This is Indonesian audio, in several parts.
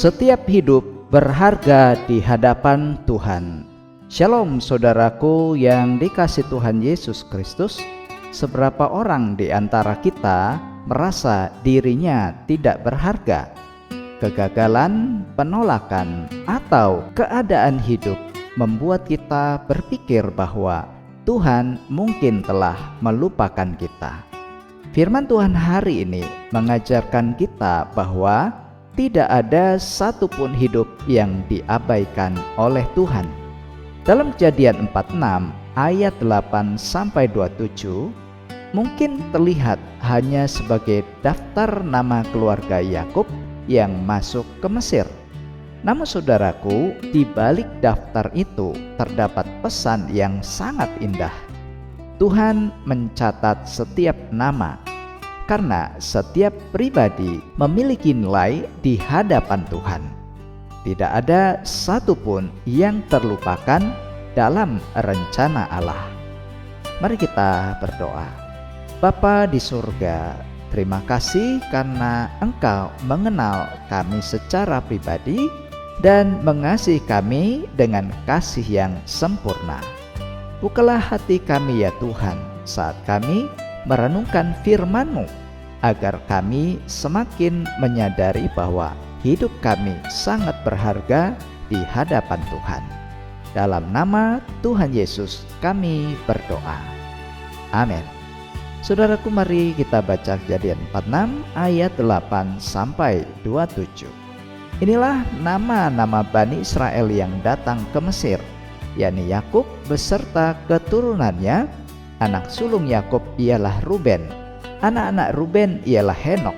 Setiap hidup berharga di hadapan Tuhan. Shalom saudaraku yang dikasih Tuhan Yesus Kristus. Seberapa orang di antara kita merasa dirinya tidak berharga? Kegagalan, penolakan, atau keadaan hidup membuat kita berpikir bahwa Tuhan mungkin telah melupakan kita. Firman Tuhan hari ini mengajarkan kita bahwa tidak ada satupun hidup yang diabaikan oleh Tuhan. Dalam Kejadian 46 ayat 8-27 mungkin terlihat hanya sebagai daftar nama keluarga Yakub yang masuk ke Mesir. Namun saudaraku, di balik daftar itu terdapat pesan yang sangat indah. Tuhan mencatat setiap nama, karena setiap pribadi memiliki nilai di hadapan Tuhan. Tidak ada satupun yang terlupakan dalam rencana Allah. Mari kita berdoa. Bapa di surga, terima kasih karena Engkau mengenal kami secara pribadi dan mengasihi kami dengan kasih yang sempurna. Bukalah hati kami ya Tuhan saat kami merenungkan firman-Mu, agar kami semakin menyadari bahwa hidup kami sangat berharga di hadapan Tuhan. Dalam nama Tuhan Yesus kami berdoa. Amin. Saudaraku, mari kita baca Kejadian 46 ayat 8-27. Inilah nama-nama Bani Israel yang datang ke Mesir, yakni Yakub beserta keturunannya. Anak sulung Yakub ialah Ruben. Anak-anak Ruben ialah Henok,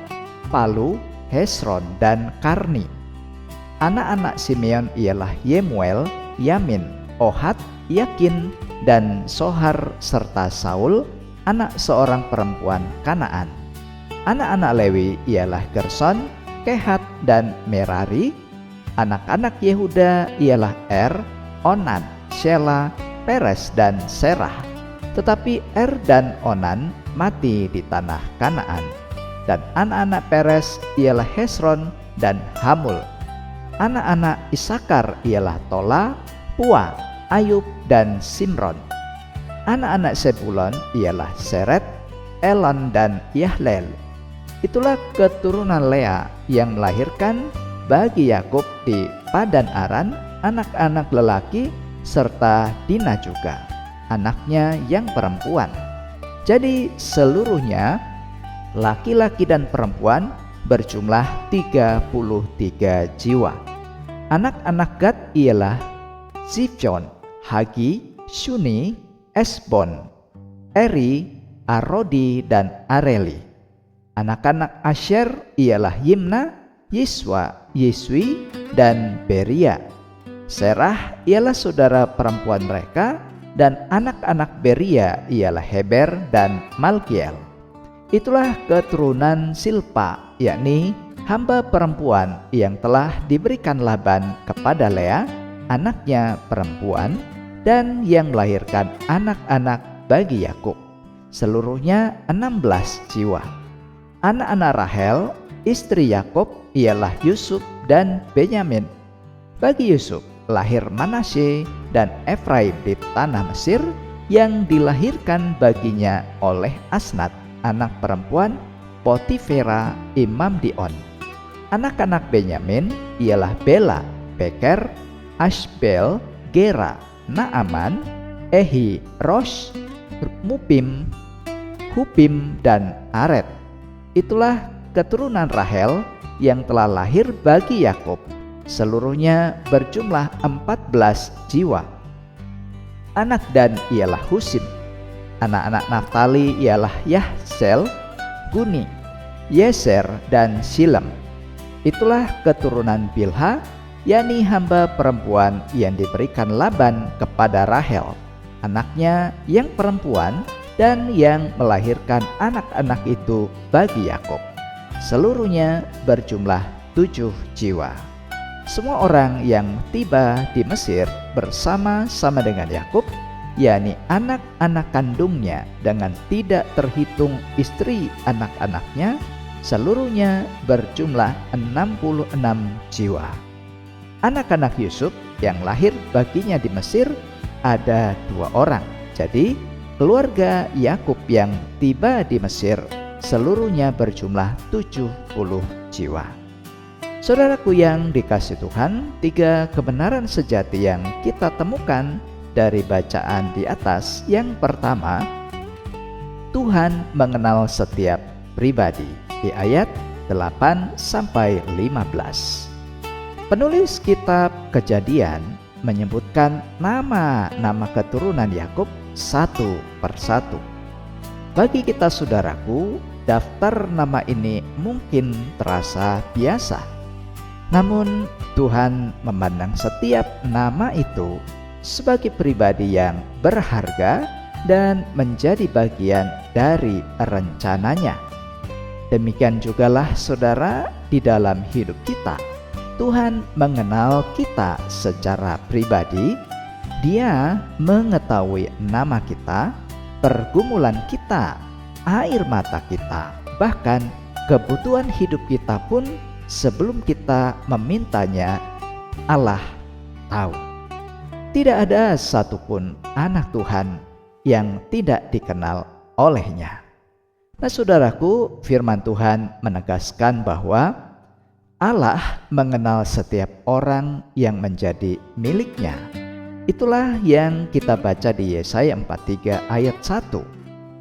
Palu, Hesron, dan Karni. Anak-anak Simeon ialah Yemuel, Yamin, Ohad, Yakin, dan Sohar serta Saul, anak seorang perempuan Kanaan. Anak-anak Lewi ialah Gerson, Kehat, dan Merari. Anak-anak Yehuda ialah Onan, Shela, Peres, dan Serah. Tetapi dan Onan mati di tanah Kanaan. Dan anak-anak Peres ialah Hesron dan Hamul. Anak-anak Isakar ialah Tola, Pua, Ayub, dan Simron. Anak-anak Sebulon ialah Seret, Elon, dan Yahlel. Itulah keturunan Lea yang melahirkan bagi Yakub di Padan Aran anak-anak lelaki serta Dina juga anaknya yang perempuan. Jadi seluruhnya laki-laki dan perempuan berjumlah 33 jiwa. Anak-anak Gad ialah Zifyon, Hagi, Shuni, Esbon, Eri, Arodi, dan Areli. Anak-anak Asher ialah Yimna, Yiswa, Yeswi, dan Beria. Serah ialah saudara perempuan mereka, dan anak-anak Beria ialah Heber dan Malkiel. Itulah keturunan Silpa, yakni hamba perempuan yang telah diberikan Laban kepada Lea, anaknya perempuan, dan yang melahirkan anak-anak bagi Yakub. Seluruhnya 16 jiwa. Anak-anak Rahel, istri Yakub, ialah Yusuf dan Benyamin. Bagi Yusuf lahir Manasye dan Efraim di tanah Mesir, yang dilahirkan baginya oleh Asnat, anak perempuan Potifera, imam Dion. Anak-anak Benyamin ialah Bela, Beker, Ashbel, Gera, Naaman, Ehi, Rosh, Mupim, Hupim, dan Aret. Itulah keturunan Rahel yang telah lahir bagi Yakub. Seluruhnya berjumlah 14 jiwa. Anak Dan ialah Husim. Anak-anak Naftali ialah Yahsel, Guni, Yeser, dan Silem. Itulah keturunan Bilha, yakni hamba perempuan yang diberikan Laban kepada Rahel, anaknya yang perempuan, dan yang melahirkan anak-anak itu bagi Yakub. Seluruhnya berjumlah 7 jiwa. Semua orang yang tiba di Mesir bersama-sama dengan Yakub, yakni anak-anak kandungnya dengan tidak terhitung istri anak-anaknya, seluruhnya berjumlah 66 jiwa. Anak-anak Yusuf yang lahir baginya di Mesir ada 2 orang. Jadi keluarga Yakub yang tiba di Mesir seluruhnya berjumlah 70 jiwa. Saudaraku yang dikasihi Tuhan, 3 kebenaran sejati yang kita temukan dari bacaan di atas. Yang pertama, Tuhan mengenal setiap pribadi di ayat 8 sampai 15. Penulis kitab Kejadian menyebutkan nama-nama keturunan Yakub satu persatu. Bagi kita saudaraku, daftar nama ini mungkin terasa biasa. Namun Tuhan memandang setiap nama itu sebagai pribadi yang berharga dan menjadi bagian dari rencananya. Demikian jugalah saudara, di dalam hidup kita Tuhan mengenal kita secara pribadi. Dia mengetahui nama kita, pergumulan kita, air mata kita, bahkan kebutuhan hidup kita pun sebelum kita memintanya. Allah tahu. Tidak ada satupun anak Tuhan yang tidak dikenal olehnya. Nah saudaraku, firman Tuhan menegaskan bahwa Allah mengenal setiap orang yang menjadi miliknya. Itulah yang kita baca di Yesaya 43 ayat 1.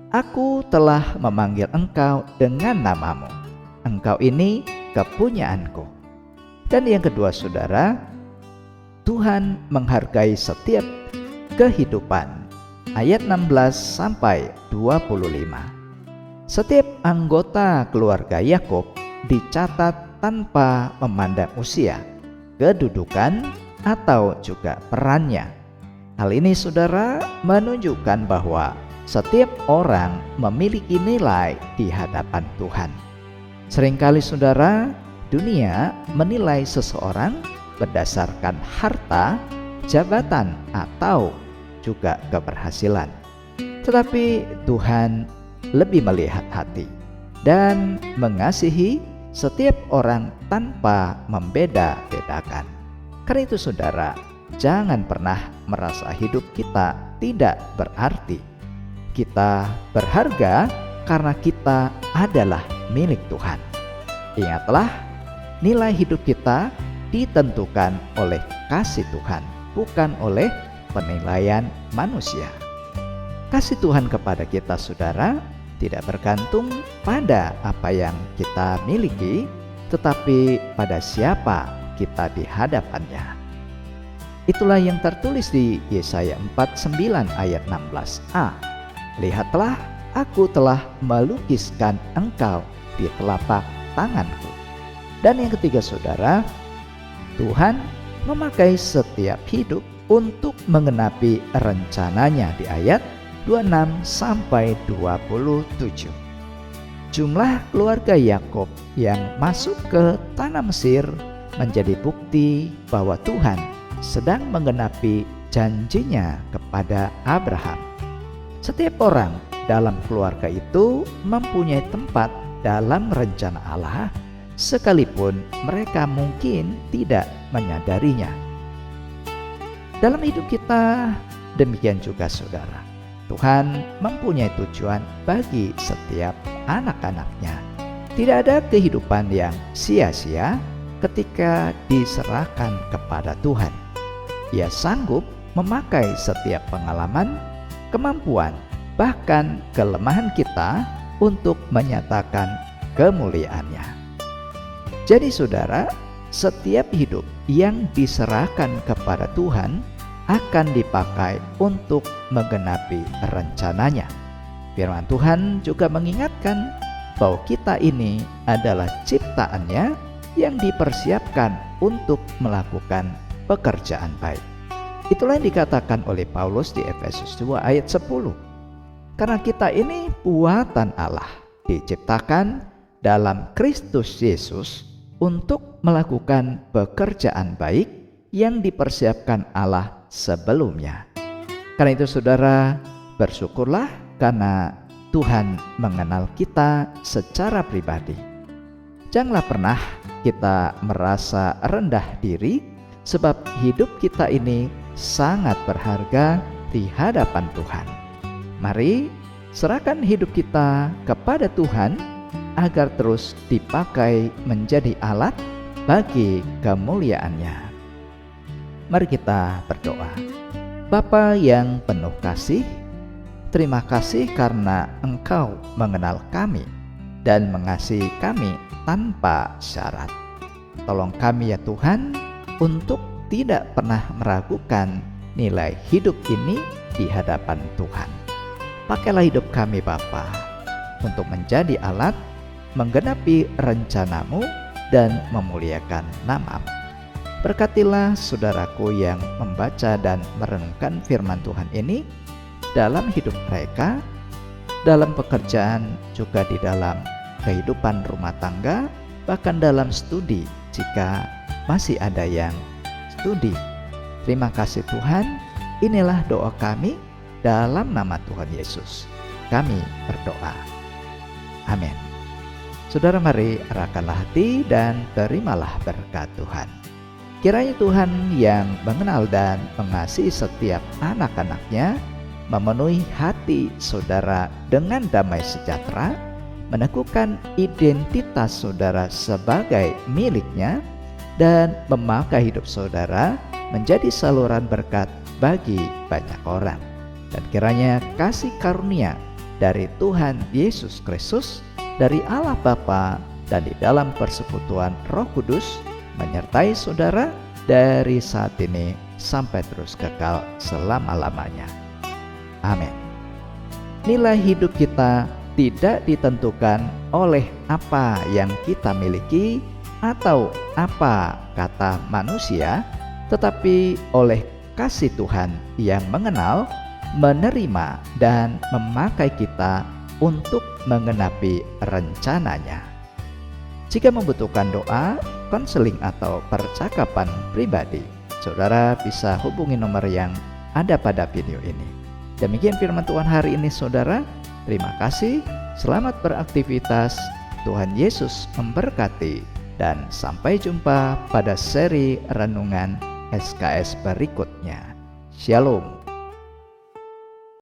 Aku telah memanggil engkau dengan namamu. Engkau ini kepunyaanku. Dan yang kedua saudara, Tuhan menghargai setiap kehidupan. Ayat 16 sampai 25. Setiap anggota keluarga Yakub dicatat tanpa memandang usia, kedudukan, atau juga perannya. Hal ini saudara menunjukkan bahwa setiap orang memiliki nilai di hadapan Tuhan. Seringkali saudara, dunia menilai seseorang berdasarkan harta, jabatan, atau juga keberhasilan. Tetapi Tuhan lebih melihat hati dan mengasihi setiap orang tanpa membeda-bedakan. Karena itu saudara, jangan pernah merasa hidup kita tidak berarti. Kita berharga karena kita adalah milik Tuhan. Ingatlah, nilai hidup kita ditentukan oleh kasih Tuhan, bukan oleh penilaian manusia. Kasih Tuhan kepada kita saudara tidak bergantung pada apa yang kita miliki, tetapi pada siapa kita di hadapannya. Itulah yang tertulis di Yesaya 49 ayat 16a. Lihatlah, aku telah melukiskan engkau di telapak tanganku. Dan yang ketiga saudara, Tuhan memakai setiap hidup untuk menggenapi rencananya di ayat 26 sampai 27. Jumlah keluarga Yakub yang masuk ke tanah Mesir menjadi bukti bahwa Tuhan sedang menggenapi janjinya kepada Abraham. Setiap orang dalam keluarga itu mempunyai tempat dalam rencana Allah, sekalipun mereka mungkin tidak menyadarinya. Dalam hidup kita demikian juga saudara. Tuhan mempunyai tujuan bagi setiap anak-anaknya. Tidak ada kehidupan yang sia-sia ketika diserahkan kepada Tuhan. Ia sanggup memakai setiap pengalaman, kemampuan, bahkan kelemahan kita untuk menyatakan kemuliaannya. Jadi saudara, setiap hidup yang diserahkan kepada Tuhan akan dipakai untuk menggenapi rencananya. Firman Tuhan juga mengingatkan bahwa kita ini adalah ciptaannya yang dipersiapkan untuk melakukan pekerjaan baik. Itulah yang dikatakan oleh Paulus di Efesus 2 ayat 10. Karena kita ini buatan Allah, diciptakan dalam Kristus Yesus untuk melakukan pekerjaan baik yang dipersiapkan Allah sebelumnya. Karena itu saudara, bersyukurlah karena Tuhan mengenal kita secara pribadi. Janganlah pernah kita merasa rendah diri, sebab hidup kita ini sangat berharga di hadapan Tuhan. Mari serahkan hidup kita kepada Tuhan agar terus dipakai menjadi alat bagi kemuliaan-Nya. Mari kita berdoa. Bapa yang penuh kasih, terima kasih karena Engkau mengenal kami dan mengasihi kami tanpa syarat. Tolong kami ya Tuhan untuk tidak pernah meragukan nilai hidup ini di hadapan Tuhan. Pakailah hidup kami Bapa untuk menjadi alat menggenapi rencana-Mu dan memuliakan nama-Mu. Berkatilah saudaraku yang membaca dan merenungkan firman Tuhan ini dalam hidup mereka, dalam pekerjaan, juga di dalam kehidupan rumah tangga, bahkan dalam studi jika masih ada yang studi. Terima kasih Tuhan, inilah doa kami dalam nama Tuhan Yesus. Kami berdoa. Amin. Saudara, mari arahkanlah hati dan terimalah berkat Tuhan. Kiranya Tuhan yang mengenal dan mengasihi setiap anak-anak-Nya memenuhi hati saudara dengan damai sejahtera, meneguhkan identitas saudara sebagai milik-Nya, dan memakai hidup saudara menjadi saluran berkat bagi banyak orang. Dan kiranya kasih karunia dari Tuhan Yesus Kristus, dari Allah Bapa, dan di dalam persekutuan Roh Kudus menyertai saudara dari saat ini sampai terus kekal selama-lamanya. Amin. Nilai hidup kita tidak ditentukan oleh apa yang kita miliki atau apa kata manusia, tetapi oleh kasih Tuhan yang mengenal, menerima, dan memakai kita untuk menggenapi rencana-Nya. Jika membutuhkan doa, konseling, atau percakapan pribadi, saudara bisa hubungi nomor yang ada pada video ini. Demikian firman Tuhan hari ini saudara. Terima kasih, selamat beraktivitas, Tuhan Yesus memberkati, dan sampai jumpa pada seri renungan SKS berikutnya. Shalom.